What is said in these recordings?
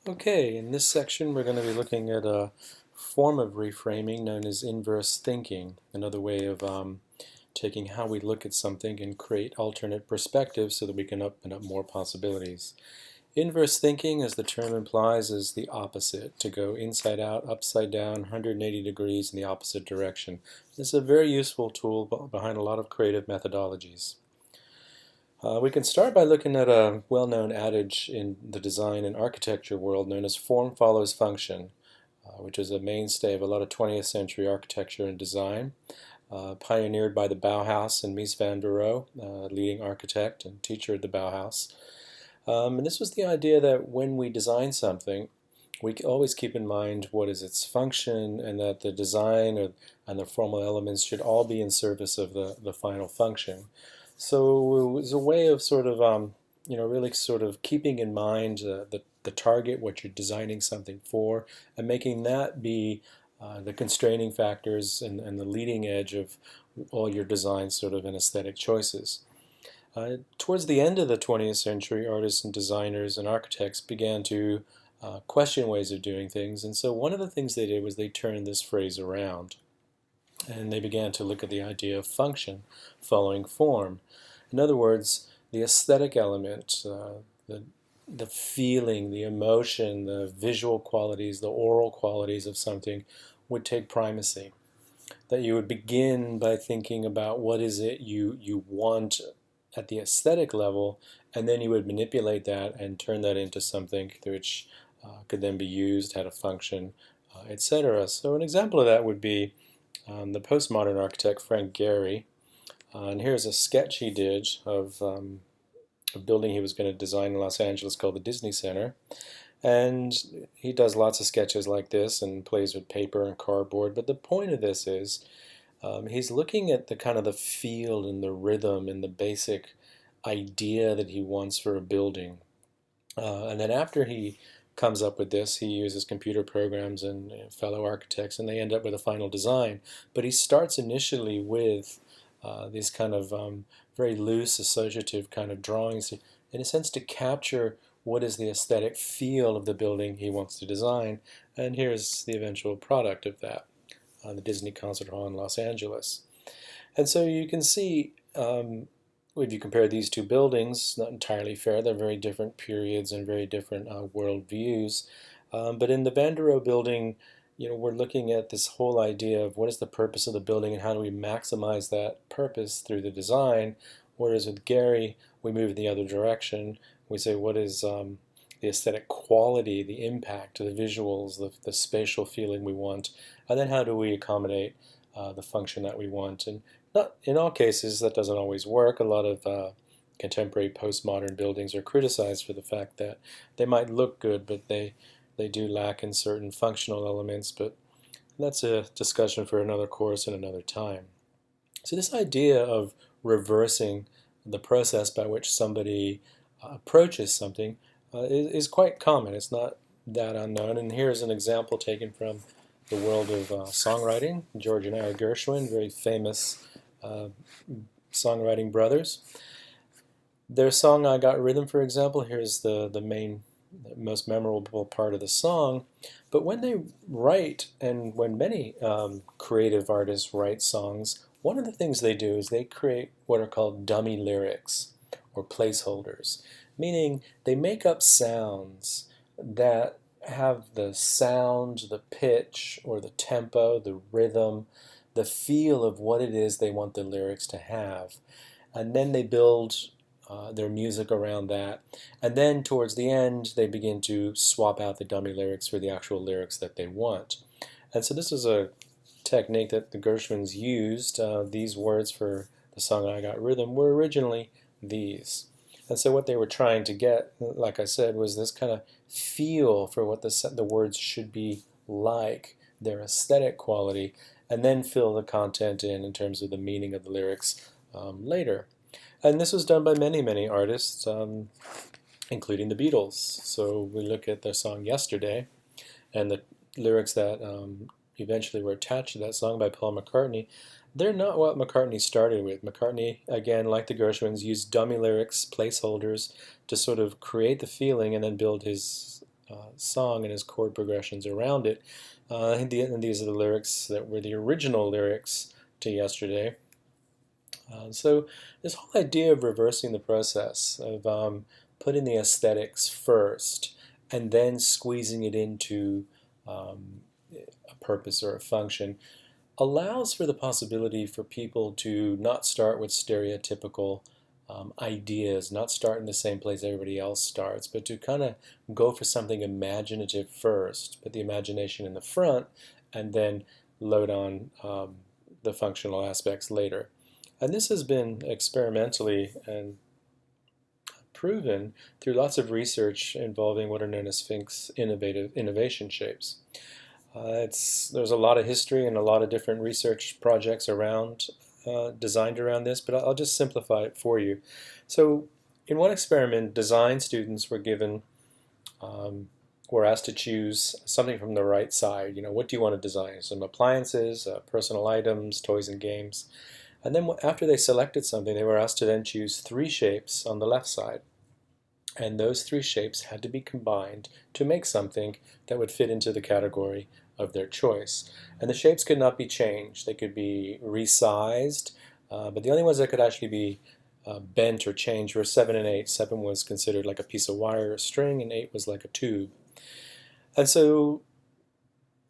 Okay, in this section we're going to be looking at a form of reframing known as inverse thinking, another way of taking how we look at something and create alternate perspectives so that we can open up more possibilities. Inverse thinking, as the term implies, is the opposite, to go inside out, upside down, 180 degrees in the opposite direction. This is a very useful tool behind a lot of creative methodologies. We can start by looking at a well-known adage in the design and architecture world known as form follows function, which is a mainstay of a lot of 20th century architecture and design, pioneered by the Bauhaus and Mies van der Rohe, leading architect and teacher at the Bauhaus. And this was the idea that when we design something, we always keep in mind what is its function, and that the design and the formal elements should all be in service of the final function. So it was a way of sort of, really sort of keeping in mind the target, what you're designing something for, and making that be the constraining factors and the leading edge of all your design sort of and aesthetic choices. Towards the end of the 20th century, artists and designers and architects began to question ways of doing things, and so one of the things they did was they turned this phrase around, and they began to look at the idea of function following form. In other words, the aesthetic element, the feeling, the emotion, the visual qualities, the oral qualities of something would take primacy. That you would begin by thinking about what is it you want at the aesthetic level, and then you would manipulate that and turn that into something which could then be used, had a function, etc. So an example of that would be the postmodern architect Frank Gehry. And here's a sketch he did of a building he was going to design in Los Angeles called the Disney Center. And he does lots of sketches like this and plays with paper and cardboard. But the point of this is he's looking at the kind of the feel and the rhythm and the basic idea that he wants for a building. And then after he comes up with this, he uses computer programs and fellow architects, and they end up with a final design. But he starts initially with these kind of very loose associative kind of drawings, in a sense to capture what is the aesthetic feel of the building he wants to design. And here's the eventual product of that, the Disney Concert Hall in Los Angeles. And so you can see, if you compare these two buildings, not entirely fair. They're very different periods and very different world views. But in the Van der Rohe building, we're looking at this whole idea of what is the purpose of the building and how do we maximize that purpose through the design. Whereas with Gehry, we move in the other direction. We say what is the aesthetic quality, the impact, the visuals, the spatial feeling we want, and then how do we accommodate the function that we want. And not in all cases that doesn't always work. A lot of contemporary postmodern buildings are criticized for the fact that they might look good, but they do lack in certain functional elements. But that's a discussion for another course and another time. So this idea of reversing the process by which somebody approaches something is quite common. It's not that unknown. And here's an example taken from the world of songwriting. George and Ira Gershwin, very famous songwriting brothers. Their song "I Got Rhythm," for example, here's the main, most memorable part of the song. But when they write, and when many creative artists write songs, one of the things they do is they create what are called dummy lyrics or placeholders, meaning they make up sounds that have the sound, the pitch, or the tempo, the rhythm, the feel of what it is they want the lyrics to have. And then they build their music around that. And then towards the end, they begin to swap out the dummy lyrics for the actual lyrics that they want. And so this is a technique that the Gershwins used. These words for the song "I Got Rhythm" were originally these. And so what they were trying to get, like I said, was this kind of feel for what the words should be like, their aesthetic quality, and then fill the content in terms of the meaning of the lyrics later. And this was done by many, many artists, including the Beatles. So we look at their song "Yesterday," and the lyrics that eventually were attached to that song by Paul McCartney. They're not what McCartney started with. McCartney, again, like the Gershwins, used dummy lyrics, placeholders, to sort of create the feeling and then build his song and his chord progressions around it. And these are the lyrics that were the original lyrics to Yesterday. So this whole idea of reversing the process, of putting the aesthetics first and then squeezing it into a purpose or a function, allows for the possibility for people to not start with stereotypical ideas, not start in the same place everybody else starts, but to kind of go for something imaginative first, put the imagination in the front, and then load on the functional aspects later. And this has been experimentally and proven through lots of research involving what are known as Fink's innovation shapes. There's a lot of history and a lot of different research projects around designed around this, but I'll just simplify it for you. So in one experiment, design students were asked to choose something from the right side. What do you want to design? Some appliances, personal items, toys and games. And then after they selected something, they were asked to then choose 3 shapes on the left side. And those 3 shapes had to be combined to make something that would fit into the category of their choice. And the shapes could not be changed. They could be resized, but the only ones that could actually be bent or changed were 7 and 8. 7 was considered like a piece of wire or string, and 8 was like a tube. And so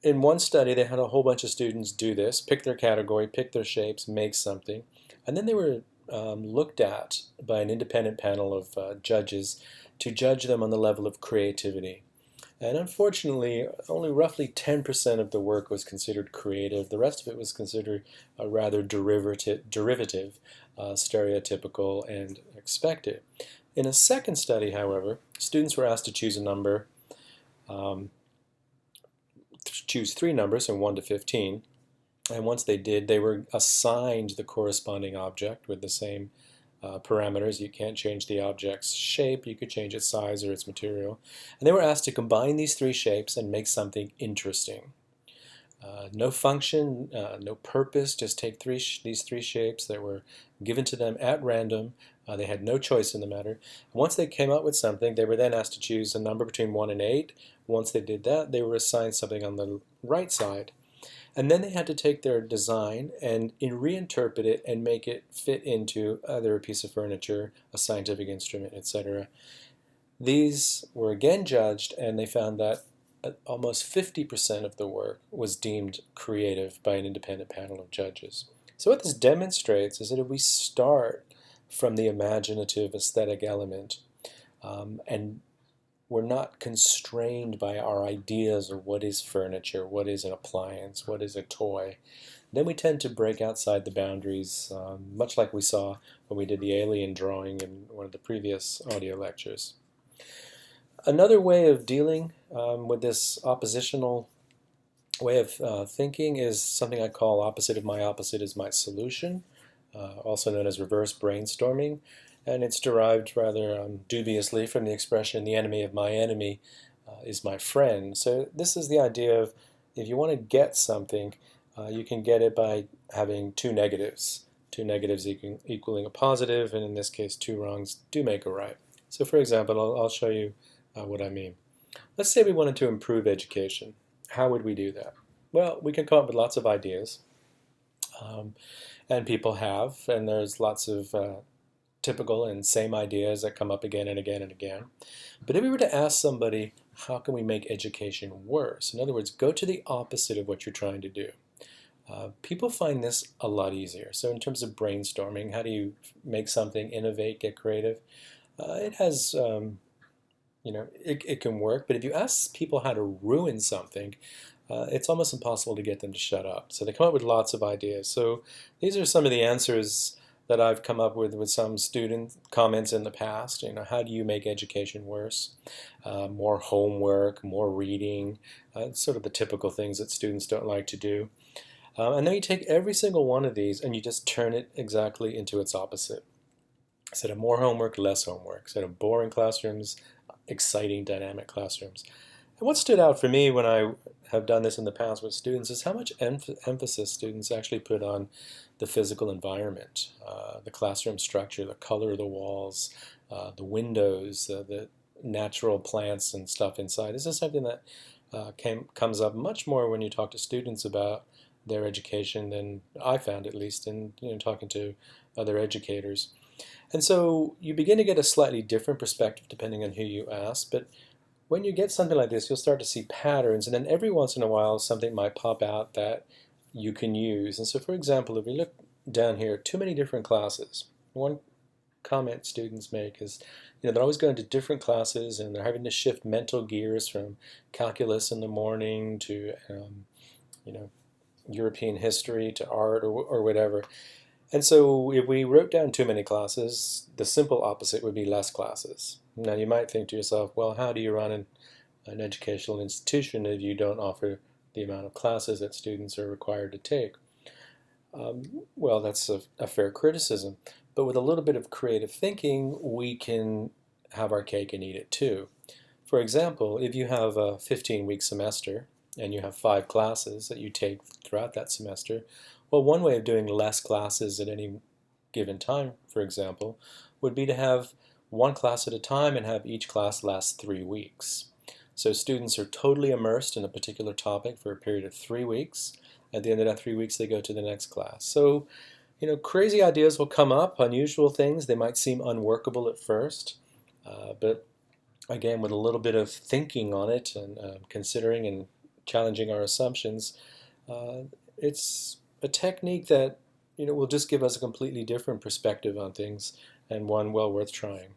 in one study, they had a whole bunch of students do this, pick their category, pick their shapes, make something, and then they were looked at by an independent panel of judges to judge them on the level of creativity. And unfortunately, only roughly 10% of the work was considered creative. The rest of it was considered a rather derivative, stereotypical, and expected. In a second study, however, students were asked to choose a number, choose 3 numbers from 1 to 15. And once they did, they were assigned the corresponding object with the same parameters. You can't change the object's shape, you could change its size or its material. And they were asked to combine these 3 shapes and make something interesting. No function, no purpose, just take these 3 shapes that were given to them at random. They had no choice in the matter. Once they came up with something, they were then asked to choose a number between 1 and 8. Once they did that, they were assigned something on the right side. And then they had to take their design and reinterpret it and make it fit into either a piece of furniture, a scientific instrument, etc. These were again judged, and they found that almost 50% of the work was deemed creative by an independent panel of judges. So what this demonstrates is that if we start from the imaginative aesthetic element and we're not constrained by our ideas of what is furniture, what is an appliance, what is a toy, then we tend to break outside the boundaries, much like we saw when we did the alien drawing in one of the previous audio lectures. Another way of dealing with this oppositional way of thinking is something I call opposite of my opposite is my solution, also known as reverse brainstorming. And it's derived rather dubiously from the expression, the enemy of my enemy is my friend. So this is the idea of if you want to get something, you can get it by having 2 negatives. 2 negatives equaling a positive, and in this case 2 wrongs do make a right. So for example, I'll show you what I mean. Let's say we wanted to improve education. How would we do that? Well, we can come up with lots of ideas, and people have, and there's lots of typical and same ideas that come up again and again and again. But if we were to ask somebody, how can we make education worse? In other words, go to the opposite of what you're trying to do. People find this a lot easier. So in terms of brainstorming, how do you make something, innovate, get creative? It has, it can work. But if you ask people how to ruin something, it's almost impossible to get them to shut up. So they come up with lots of ideas. So these are some of the answers that I've come up with some student comments in the past. How do you make education worse? More homework, more reading, sort of the typical things that students don't like to do. And then you take every single one of these and you just turn it exactly into its opposite. Instead of more homework, less homework. Instead of boring classrooms, exciting, dynamic classrooms. And what stood out for me when I have done this in the past with students is how much emphasis students actually put on the physical environment, the classroom structure, the color of the walls, the windows, the natural plants and stuff inside. This is something that comes up much more when you talk to students about their education than I found, at least, in talking to other educators. And so you begin to get a slightly different perspective depending on who you ask. But when you get something like this, you'll start to see patterns, and then every once in a while something might pop out that you can use. And so, for example, if we look down here, too many different classes. One comment students make is, they're always going to different classes and they're having to shift mental gears from calculus in the morning to, European history to art or whatever. And so if we wrote down too many classes, the simple opposite would be less classes. Now you might think to yourself, well, how do you run an educational institution if you don't offer the amount of classes that students are required to take? Well, that's a fair criticism. But with a little bit of creative thinking, we can have our cake and eat it too. For example, if you have a 15-week semester and you have 5 classes that you take throughout that semester, well, one way of doing less classes at any given time, for example, would be to have one class at a time and have each class last 3 weeks. So students are totally immersed in a particular topic for a period of 3 weeks. At the end of that 3 weeks, they go to the next class. So, crazy ideas will come up, unusual things. They might seem unworkable at first, but again, with a little bit of thinking on it and considering and challenging our assumptions, it's a technique that will just give us a completely different perspective on things, and one well worth trying.